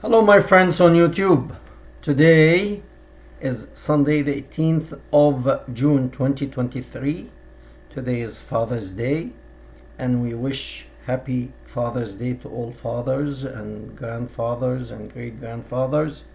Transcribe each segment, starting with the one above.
Hello, my friends on YouTube. Today is Sunday, the 18th of June 2023. Today is Father's Day, and we wish happy Father's Day to all fathers and grandfathers and great grandfathers,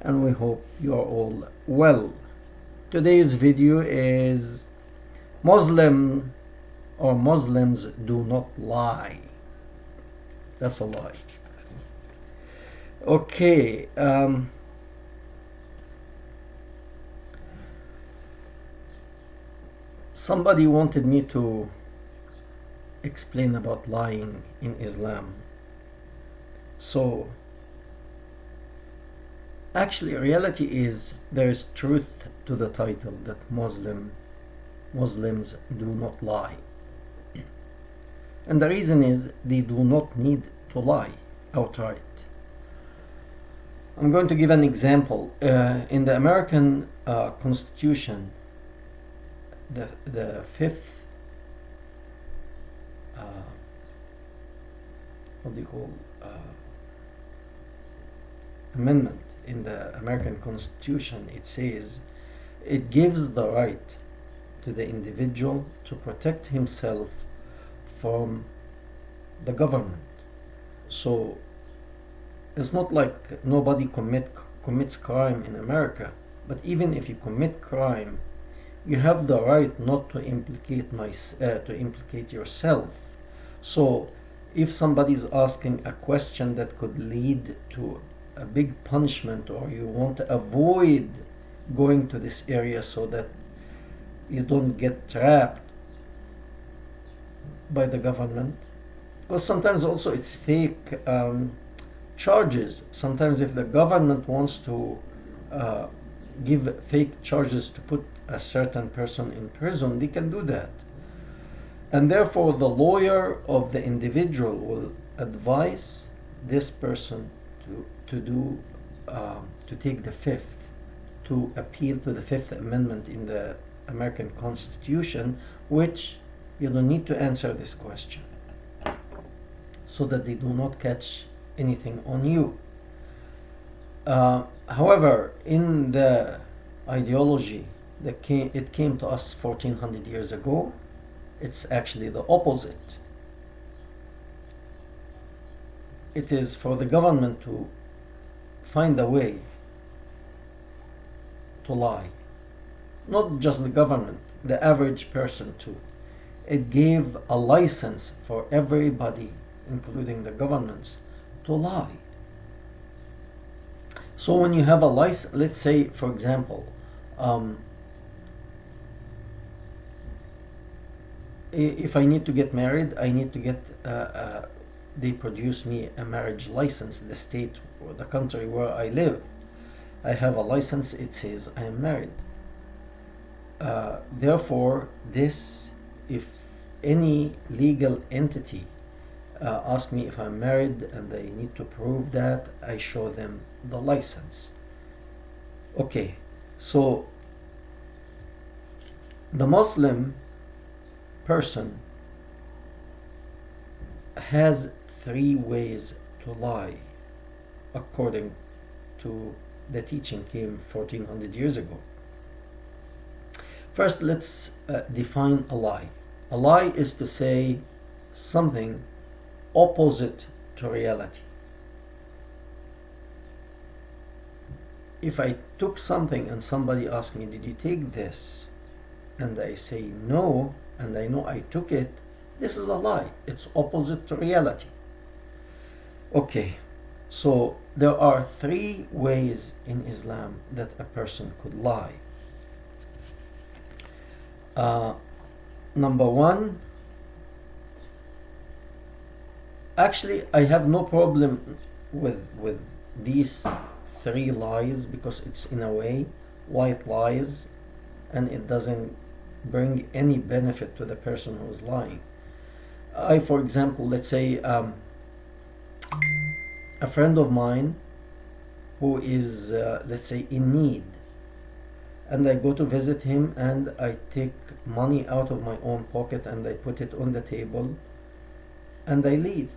and we hope you are all well. Today's video is Muslims do not lie. That's a lie. Okay. Somebody wanted me to explain about lying in Islam. So, actually, reality is there is truth to the title that Muslims do not lie. And the reason is they do not need to lie outright. I'm going to give an example. In the American Constitution, the fifth, amendment in the American Constitution, it says it gives the right to the individual to protect himself from the government. So it's not like nobody commits crime in America, but even if you commit crime, you have the right not to implicate yourself. So if somebody is asking a question that could lead to a big punishment, or you want to avoid going to this area so that you don't get trapped by the government, because sometimes also it's fake charges. Sometimes if the government wants to give fake charges to put a certain person in prison, they can do that. And therefore the lawyer of the individual will advise this person to take the fifth, to appeal to the Fifth Amendment in the American Constitution, which you don't need to answer this question, so that they do not catch anything on you. However, in the ideology that it came to us 1400 years ago, it's actually the opposite. It is for the government to find a way to lie. Not just the government, the average person too. It gave a license for everybody, including the governments, to lie. So when you have a license, let's say, for example, if I need to get married, I need to get, they produce me a marriage license, the state or the country where I live. I have a license, it says I am married. Therefore, if any legal entity ask me if I'm married and they need to prove that, I show them the license. Okay, so the Muslim person has three ways to lie according to the teaching came 1400 years ago. First, let's define a lie. A lie is to say something opposite to reality. If I took something and somebody asked me, did you take this? And I say no, and I know I took it, this is a lie. It's opposite to reality. Okay, so there are three ways in Islam that a person could lie. Number one, actually I have no problem with these three lies, because it's in a way white lies and it doesn't bring any benefit to the person who is lying. For example, let's say a friend of mine who is, let's say, in need, and I go to visit him and I take money out of my own pocket and I put it on the table and I leave.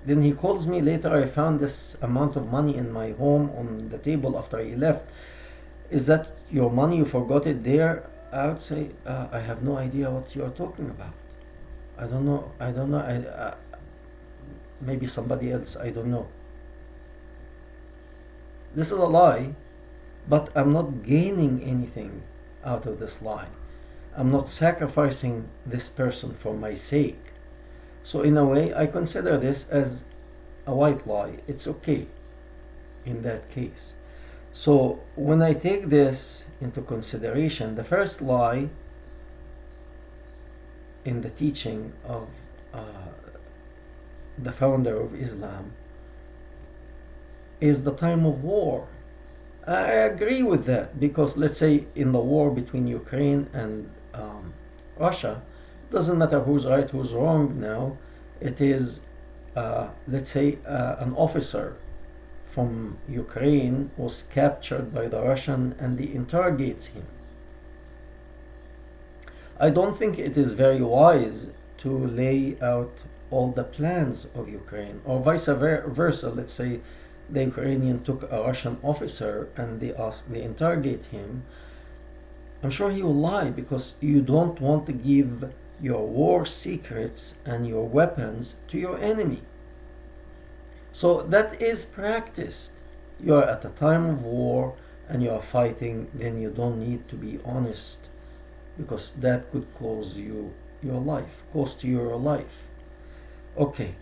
Then he calls me later, I found this amount of money in my home on the table after he left. Is that your money? You forgot it there? I would say, I have no idea what you're talking about. I don't know. I don't know. Maybe somebody else. I don't know. This is a lie, but I'm not gaining anything out of this lie. I'm not sacrificing this person for my sake. So in a way, I consider this as a white lie. It's okay in that case. So when I take this into consideration, the first lie in the teaching of the founder of Islam is the time of war. I agree with that, because let's say in the war between Ukraine and Russia, it doesn't matter who's right, who's wrong now. It is, let's say, an officer from Ukraine was captured by the Russian and they interrogates him. I don't think it is very wise to lay out all the plans of Ukraine, or vice versa. Let's say the Ukrainian took a Russian officer and they interrogate him. I'm sure he will lie, because you don't want to give your war secrets and your weapons to your enemy. So that is practiced. You are at a time of war and you are fighting, then you don't need to be honest, because that could cost you your life. Okay,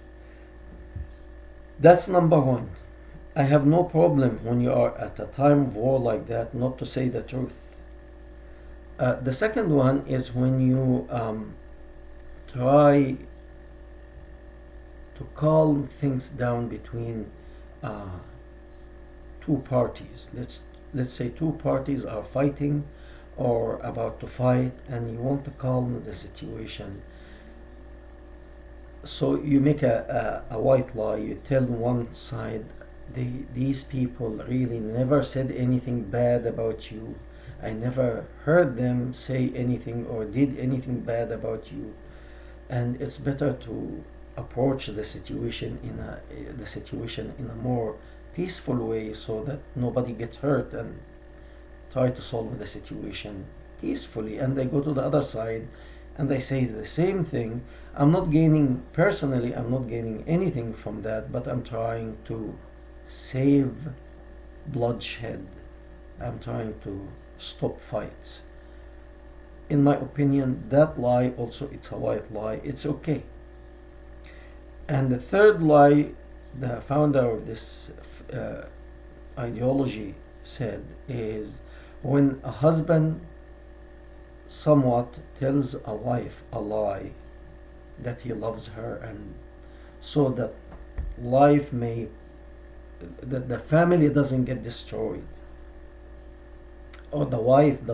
that's number one. I have no problem when you are at a time of war like that not to say the truth. The second one is when you try to calm things down between two parties. Let's say two parties are fighting or about to fight, and you want to calm the situation. So you make a white lie. You tell one side, these people really never said anything bad about you. I never heard them say anything or did anything bad about you, and it's better to approach the situation in a more peaceful way, so that nobody gets hurt, and try to solve the situation peacefully. And they go to the other side and they say the same thing. I'm not gaining anything from that, but I'm trying to save bloodshed. I'm trying to stop fights. In my opinion, that lie also, it's a white lie. It's okay. And the third lie the founder of this ideology said is, when a husband somewhat tells a wife a lie that he loves her, and so that the family doesn't get destroyed, or the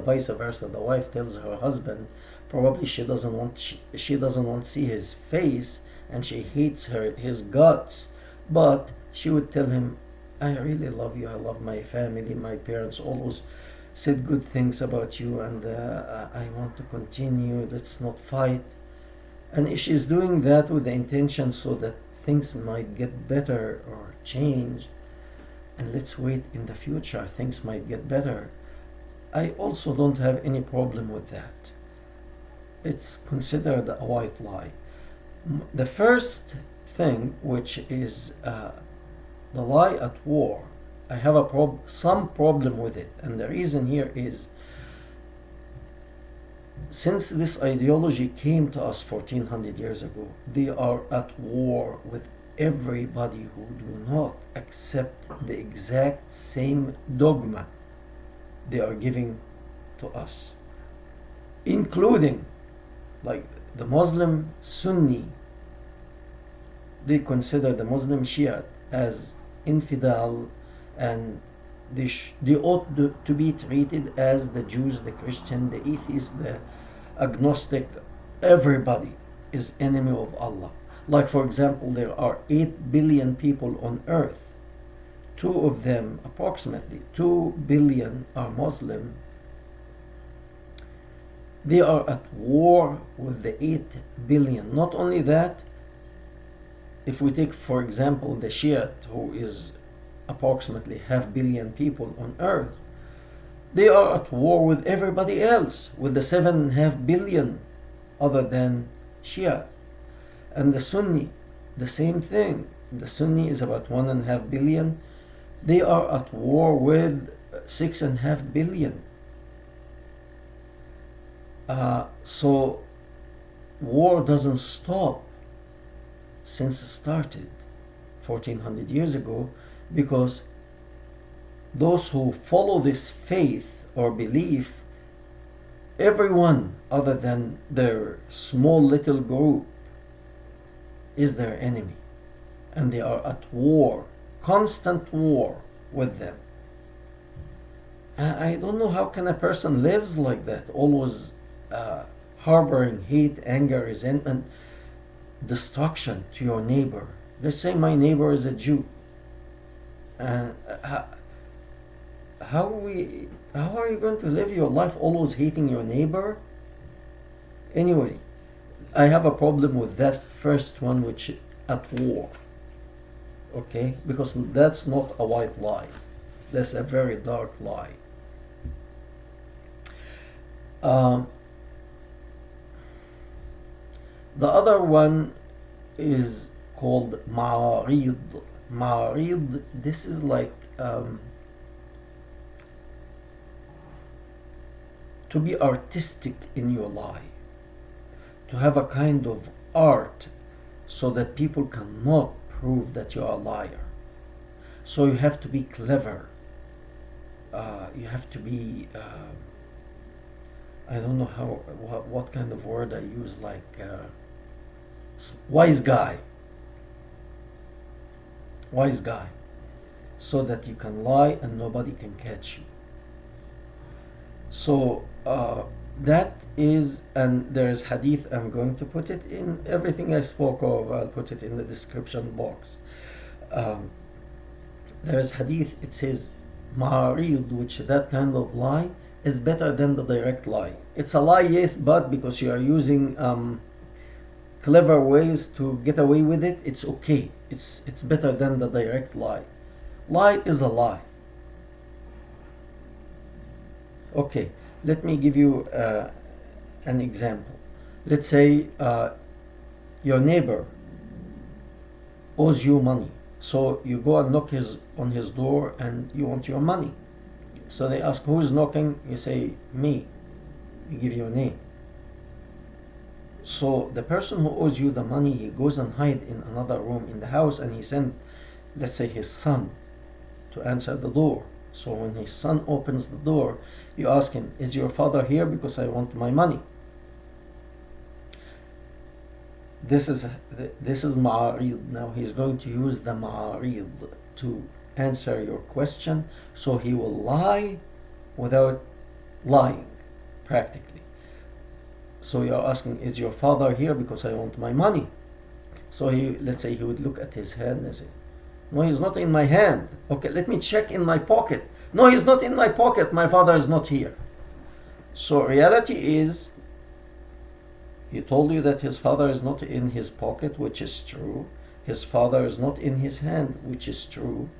vice versa, the wife tells her husband, probably she doesn't want to see his face and she hates his guts, but she would tell him, I really love you, I love my family, my parents always said good things about you, and I want to continue, let's not fight. And if she's doing that with the intention so that things might get better or change, and let's wait, in the future things might get better, I also don't have any problem with that. It's considered a white lie. The first thing, which is the lie at war, I have some problem with it, and the reason here is, since this ideology came to us 1400 years ago, they are at war with everybody who do not accept the exact same dogma they are giving to us, including like the Muslim Sunni. They consider the Muslim Shia as infidel, and they ought to be treated as the Jews, the Christian, the atheist, the agnostic. Everybody is enemy of Allah. Like, for example, there are 8 billion people on earth. Approximately 2 billion are Muslim. They are at war with the 8 billion. Not only that, if we take, for example, the Shiite, who is approximately 500,000,000 people on earth, they are at war with everybody else, with the 7.5 billion other than Shia. And the Sunni, the same thing. The Sunni is about 1.5 billion. They are at war with 6.5 billion. So war doesn't stop since it started 1400 years ago, because those who follow this faith or belief, everyone other than their small little group is their enemy, and they are at war, constant war with them. I don't know how can a person lives like that, always harboring hate, anger, resentment, destruction to your neighbor. Let's say my neighbor is a Jew. How are you going to live your life always hating your neighbor? Anyway, I have a problem with that first one, which at war. Okay, because that's not a white lie. That's a very dark lie. The other one is called ma'arid. Ma'arid, this is like to be artistic in your lie, to have a kind of art so that people cannot prove that you are a liar. So you have to be clever. You have to be I don't know what kind of word I use, like wise guy, so that you can lie and nobody can catch you. So that is, and there's hadith, I'm going to put it in everything I spoke of, I'll put it in the description box. There's hadith, it says ma'arid, which that kind of lie is better than the direct lie. It's a lie, yes, but because you are using clever ways to get away with it, it's okay. It's better than the direct lie. Lie is a lie. Okay, let me give you an example. Let's say your neighbor owes you money, so you go and knock on his door and you want your money. So they ask, who's knocking? You say, me. You give your name. So the person who owes you the money, he goes and hides in another room in the house, and he sends, let's say, his son to answer the door. So when his son opens the door, you ask him, is your father here? Because I want my money. This is ma'arid. Now he's going to use the ma'arid to answer your question, so he will lie without lying, practically. So you're asking, is your father here? Because I want my money. So let's say he would look at his hand and say, no, he's not in my hand. Okay, let me check in my pocket. No, he's not in my pocket. My father is not here. So reality is, he told you that his father is not in his pocket, which is true. His father is not in his hand, which is true.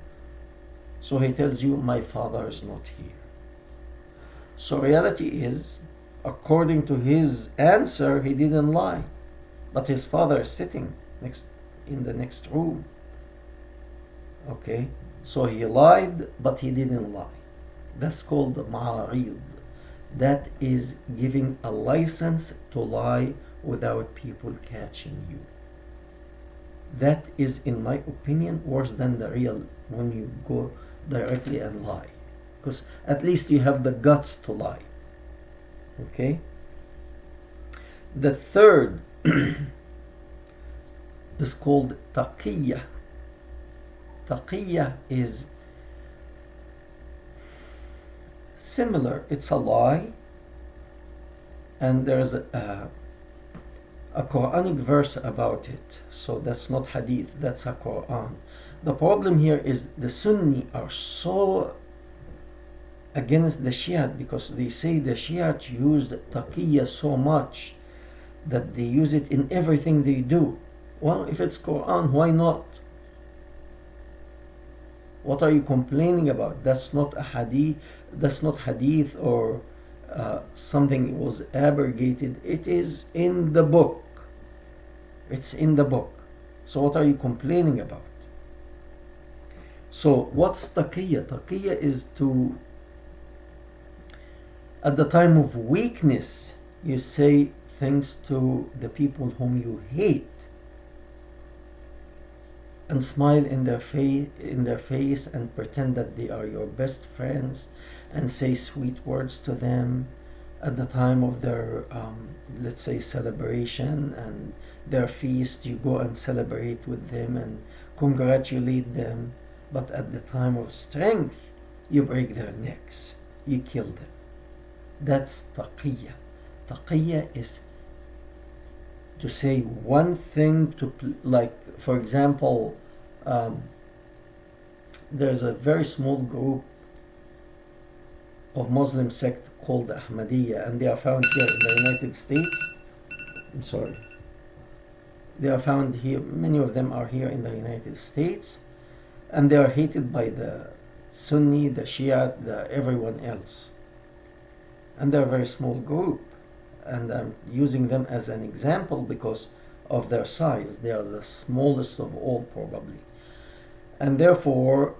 So he tells you, my father is not here. So reality is, according to his answer, he didn't lie. But his father is sitting in the next room. Okay? So he lied, but he didn't lie. That's called ma'arid. That is giving a license to lie without people catching you. That is, in my opinion, worse than the real, when you go directly and lie, because at least you have the guts to lie. Okay. The third is called taqiyya. Taqiyya is similar. It's a lie, and there's a Quranic verse about it. So that's not hadith, that's a Quran. The problem here is the Sunni are so against the Shiite, because they say the Shiite used taqiyya so much that they use it in everything they do. Well, if it's Quran, why not? What are you complaining about? That's not a hadith. That's not hadith or something was abrogated. It is in the book. It's in the book. So what are you complaining about? So what's taqiyya? Taqiyya is to, at the time of weakness, you say things to the people whom you hate and smile in their face and pretend that they are your best friends and say sweet words to them at the time of their let's say celebration and their feast. You go and celebrate with them and congratulate them, but at the time of strength you break their necks, you kill them. That's taqiyya. Taqiyya is to say one thing to, like for example, there's a very small group of Muslim sect called Ahmadiyya, and they are found here in the United States. I'm sorry. They are found here, many of them are here in the United States, and they are hated by the Sunni, the Shia, everyone else. And they're a very small group, and I'm using them as an example because of their size. They are the smallest of all, probably. And therefore,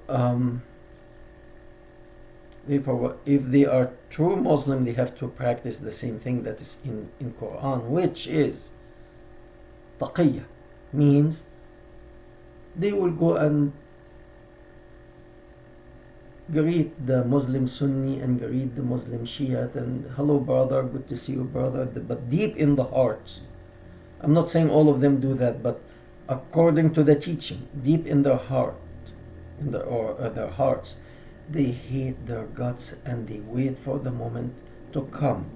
if they are true Muslim, they have to practice the same thing that is in Quran, which is taqiyya, means they will go and greet the Muslim Sunni and greet the Muslim Shia and hello brother, good to see you brother, but deep in the hearts, I'm not saying all of them do that, but according to the teaching, deep in their heart, their hearts, they hate their guts and they wait for the moment to come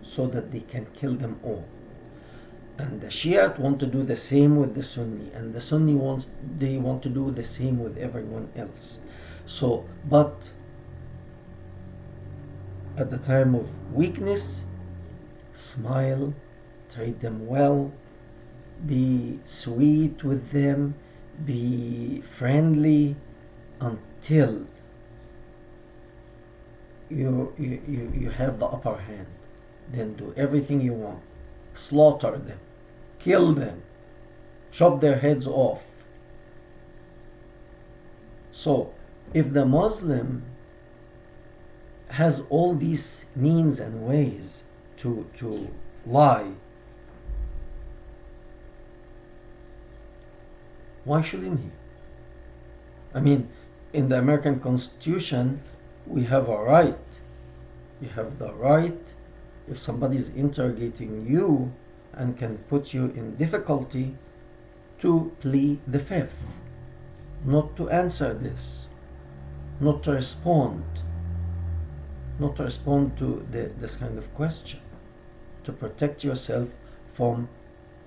so that they can kill them all. And the Shiite want to do the same with the Sunni, and the Sunni want to do the same with everyone else. So, but at the time of weakness, smile, treat them well, be sweet with them, be friendly until you have the upper hand. Then do everything you want. Slaughter them, kill them, chop their heads off. So, if the Muslim has all these means and ways to lie, why shouldn't he? I mean, in the American Constitution, we have a right. You have the right, if somebody is interrogating you and can put you in difficulty, to plead the fifth, not to answer this, not to respond to this kind of question, to protect yourself from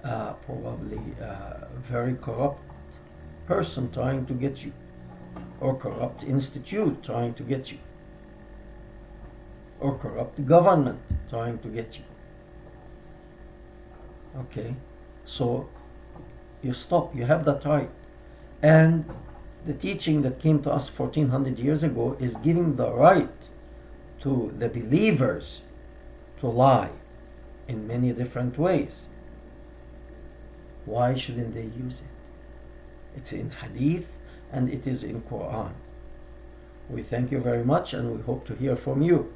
probably a very corrupt person trying to get you, or corrupt institute trying to get you, or corrupt government trying to get you. Okay, so you stop, you have that right. And the teaching that came to us 1400 years ago is giving the right to the believers to lie in many different ways. Why shouldn't they use it? It's in Hadith and it is in Quran. We thank you very much and we hope to hear from you.